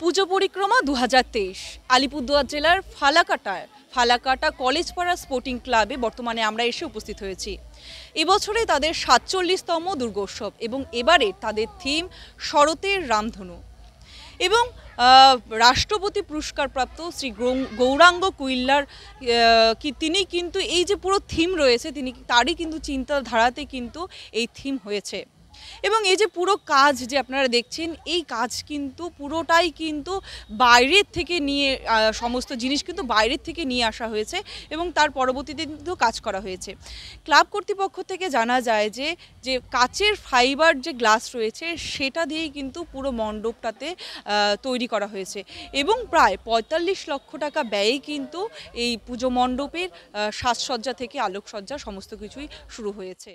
পুজো পরিক্রমা 2023 আলিপুরদুয়ার জেলার ফালাকাটা কলেজপাড়া স্পোর্টিং ক্লাবে বর্তমানে আমরা এসে উপস্থিত হয়েছি। এবছরে তাদের ৪৭তম দুর্গোৎসব এবং এবারে তাদের থিম শরতের রামধনু এবং রাষ্ট্রপতি পুরস্কারপ্রাপ্ত শ্রী গৌরাঙ্গ কুইল্লার তিনি কিন্তু এই যে পুরো থিম রয়েছে তারই কিন্তু চিন্তাধারাতে কিন্তু এই থিম হয়েছে। এবং এই যে পুরো কাজ যে আপনারা দেখছেন, এই কাজ কিন্তু পুরোটাই কিন্তু বাইরের থেকে নিয়ে সমস্ত জিনিস কিন্তু বাইরের থেকে নিয়ে আসা হয়েছে এবং তার পরবর্তীতে কিন্তু কাজ করা হয়েছে। ক্লাব কর্তৃপক্ষ থেকে জানা যায় যে কাচের ফাইবার যে গ্লাস রয়েছে সেটা দিয়েই কিন্তু পুরো মণ্ডপটাতে তৈরি করা হয়েছে এবং প্রায় ৪৫ লক্ষ টাকা ব্যয়ে কিন্তু এই পুজো মণ্ডপের সাজসজ্জা থেকে আলোকসজ্জা সমস্ত কিছুই শুরু হয়েছে।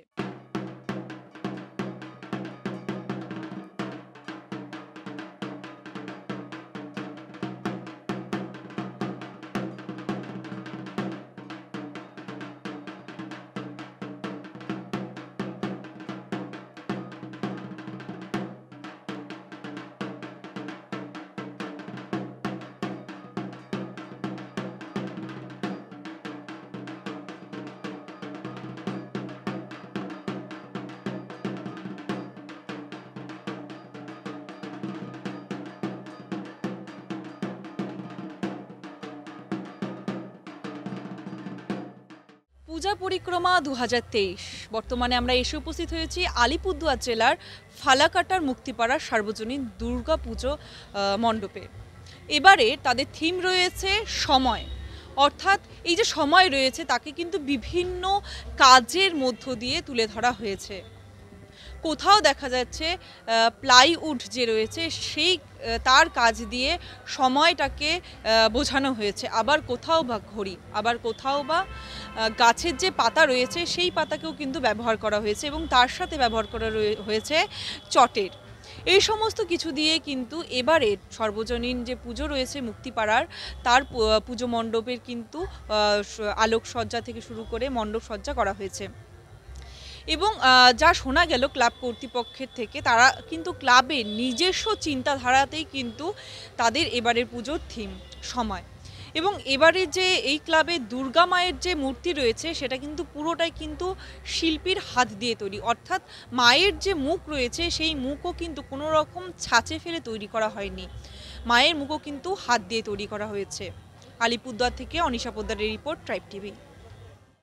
পূজা পরিক্রমা 2023 বর্তমানে আমরা এসে উপস্থিত হয়েছি আলিপুরদুয়ার জেলার ফালাকাটার মুক্তিপাড়ার সার্বজনীন দুর্গাপুজো মণ্ডপে। এবারে তাদের থিম রয়েছে সময়, অর্থাৎ এই যে সময় রয়েছে তাকে কিন্তু বিভিন্ন কাজের মধ্য দিয়ে তুলে ধরা হয়েছে। কোথাও দেখা যাচ্ছে প্লাইউড যে রয়েছে সেই তার কাজ দিয়ে সময়টাকে বোঝানো হয়েছে, আবার কোথাও বা ঘড়ি, আবার কোথাও বা গাছের যে পাতা রয়েছে সেই পাতাকেও কিন্তু ব্যবহার করা হয়েছে এবং তার সাথে ব্যবহার করা হয়েছে চটের। এই সমস্ত কিছু দিয়ে কিন্তু এবারে সর্বজনীন যে পুজো রয়েছে মুক্তিপাড়ার তার পুজো মণ্ডপের কিন্তু আলোকসজ্জা থেকে শুরু করে মণ্ডপ সজ্জা করা হয়েছে। এবং যা শোনা গেল ক্লাব কর্তৃপক্ষের থেকে, তারা কিন্তু ক্লাবের নিজস্ব চিন্তাধারাতেই কিন্তু তাদের এবারের পুজোর থিম সময়। এবং এবারে যে এই ক্লাবে দুর্গা মায়ের যে মূর্তি রয়েছে সেটা কিন্তু পুরোটাই কিন্তু শিল্পীর হাত দিয়ে তৈরি, অর্থাৎ মায়ের যে মুখ রয়েছে সেই মুখও কিন্তু কোনো রকম ছাঁচে ফেলে তৈরি করা হয়নি, মায়ের মুখও কিন্তু হাত দিয়ে তৈরি করা হয়েছে। আলিপুরদুয়ার থেকে অনিশা পোদ্দারের রিপোর্ট, ট্রাইব টিভি।